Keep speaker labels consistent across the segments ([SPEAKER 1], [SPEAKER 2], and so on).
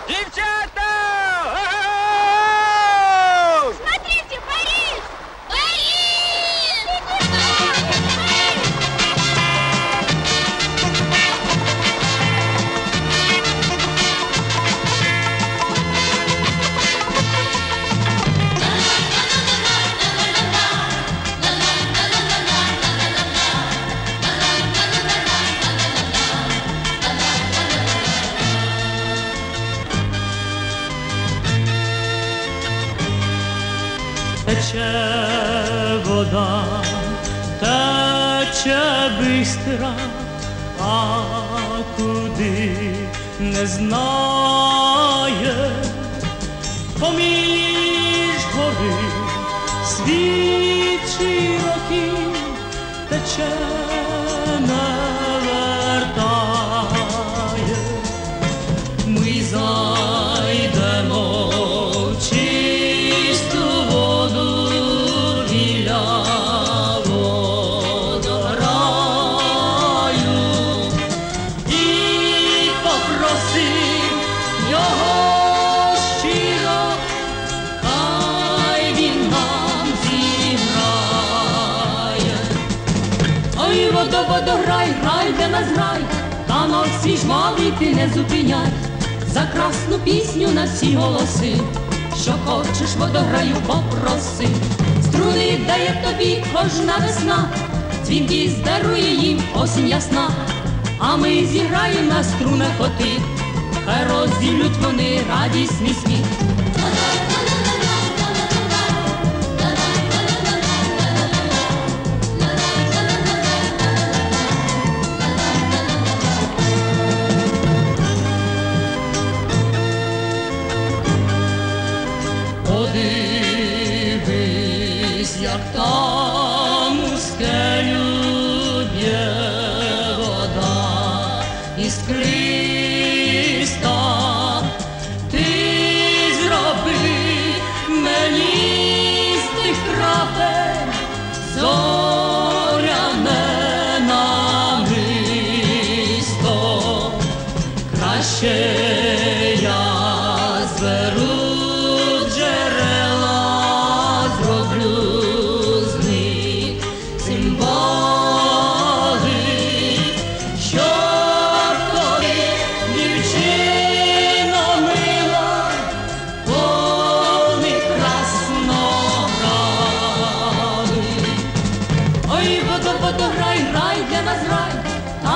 [SPEAKER 1] Дівчата!
[SPEAKER 2] Смотрите, Борис! Борис!
[SPEAKER 3] Тече вода, тече бистра, а куди не знає. Поміж гори світ широкий тече, не вертає. Ми зайдемо в чисту воду біля водограю і попросим його щиро, хай він нам зіграє. Ой, водограй, грай для нас грай, танок свій жвавий ти не зупиняй. За красну пісню на всі голоси, що хочеш водограю попроси. Струни дає тобі кожна весна, дзвінки здарує їм осінь ясна. А ми зіграємо на струнах коти, хай розділють вони радісний сміх. Подивись, як там у скелю б'є вода іскриста. Ти зроби мені з тих крапель зоряне намисто. Краще я зберу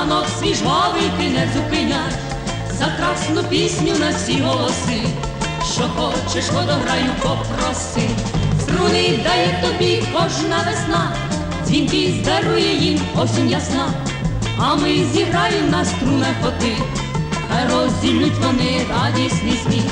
[SPEAKER 3] танок свій жвавий ти не зупиняй. За красну пісню на всі голоси, що хочеш водограю попроси. Струни дає тобі кожна весна, дзвінки здарує їм осінь ясна. А ми зіграємо на струнах коти, хай розділють вони радісний сміх.